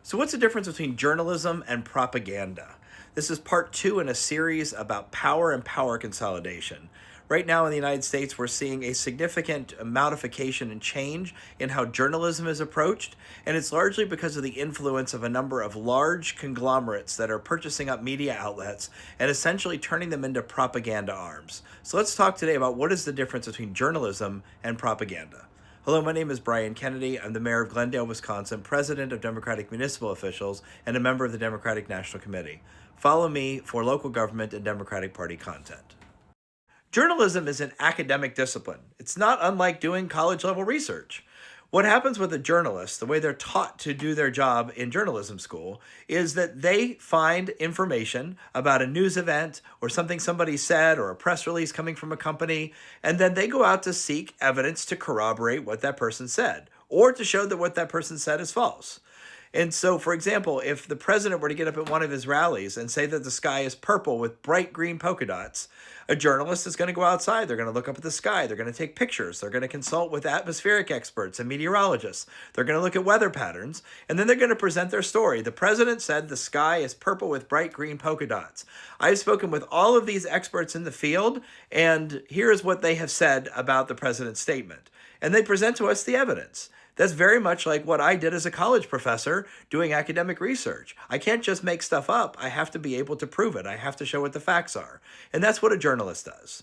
So, what's the difference between journalism and propaganda? This is part two in a series about power and power consolidation. Right now in the United States, we're seeing a significant modification and change in how journalism is approached, and it's largely because of the influence of a number of large conglomerates that are purchasing up media outlets and essentially turning them into propaganda arms. So, let's talk today about what is the difference between journalism and propaganda. Hello, my name is Brian Kennedy. I'm the mayor of Glendale, Wisconsin, president of Democratic Municipal Officials, and a member of the Democratic National Committee. Follow me for local government and Democratic Party content. Journalism is an academic discipline. It's not unlike doing college level research. What happens with a journalist, the way they're taught to do their job in journalism school, is that they find information about a news event or something somebody said or a press release coming from a company, and then they go out to seek evidence to corroborate what that person said or to show that what that person said is false. And so, for example, if the president were to get up at one of his rallies and say that the sky is purple with bright green polka dots, a journalist is going to go outside. They're going to look up at the sky. They're going to take pictures. They're going to consult with atmospheric experts and meteorologists. They're going to look at weather patterns, and then they're going to present their story. The president said the sky is purple with bright green polka dots. I've spoken with all of these experts in the field, and here's what they have said about the president's statement. And they present to us the evidence. That's very much like what I did as a college professor doing academic research. I can't just make stuff up. I have to be able to prove it. I have to show what the facts are. And that's what a journalist does.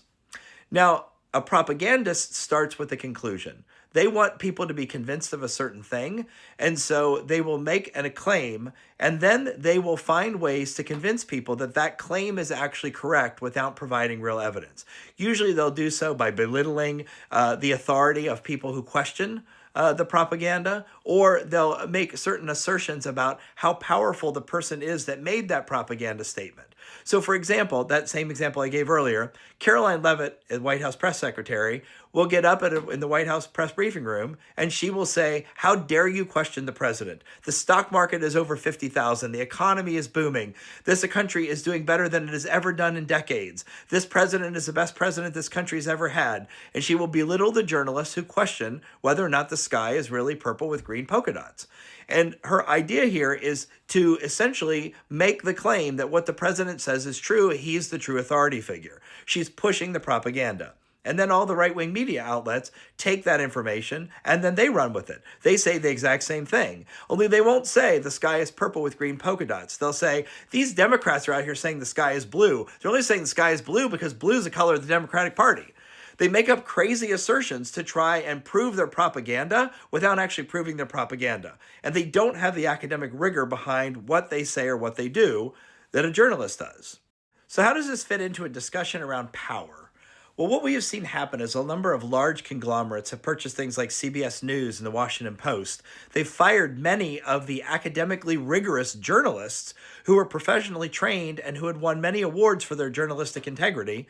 Now, a propagandist starts with a conclusion. They want people to be convinced of a certain thing, and so they will make a claim, and then they will find ways to convince people that that claim is actually correct without providing real evidence. Usually they'll do so by belittling the authority of people who question the propaganda, or they'll make certain assertions about how powerful the person is that made that propaganda statement. So, for example, that same example I gave earlier, Caroline Leavitt, the White House press secretary, will get up in the White House press briefing room and she will say, "How dare you question the president? The stock market is over 50,000. The economy is booming. This country is doing better than it has ever done in decades. This president is the best president this country has ever had." And she will belittle the journalists who question whether or not the sky is really purple with green polka dots. And her idea here is to essentially make the claim that what the president says is true. He's the true authority figure. She's pushing the propaganda. And then all the right-wing media outlets take that information and then they run with it. They say the exact same thing, only they won't say the sky is purple with green polka dots. They'll say, these Democrats are out here saying the sky is blue. They're only saying the sky is blue because blue is the color of the Democratic Party. They make up crazy assertions to try and prove their propaganda without actually proving their propaganda. And they don't have the academic rigor behind what they say or what they do that a journalist does. So how does this fit into a discussion around power? Well, what we have seen happen is a number of large conglomerates have purchased things like CBS News and the Washington Post. They've fired many of the academically rigorous journalists who were professionally trained and who had won many awards for their journalistic integrity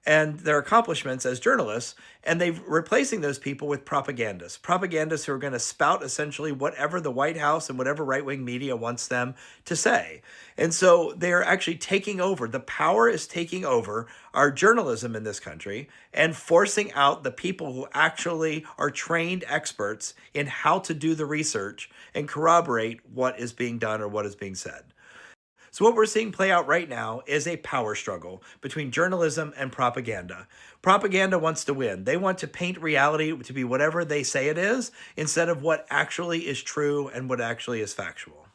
and their accomplishments as journalists, and they're replacing those people with propagandists who are going to spout essentially whatever the White House and whatever right-wing media wants them to say. And so they're actually taking over. The power is taking over our journalism in this country and forcing out the people who actually are trained experts in how to do the research and corroborate what is being done or what is being said. So what we're seeing play out right now is a power struggle between journalism and propaganda. Propaganda wants to win. They want to paint reality to be whatever they say it is instead of what actually is true and what actually is factual.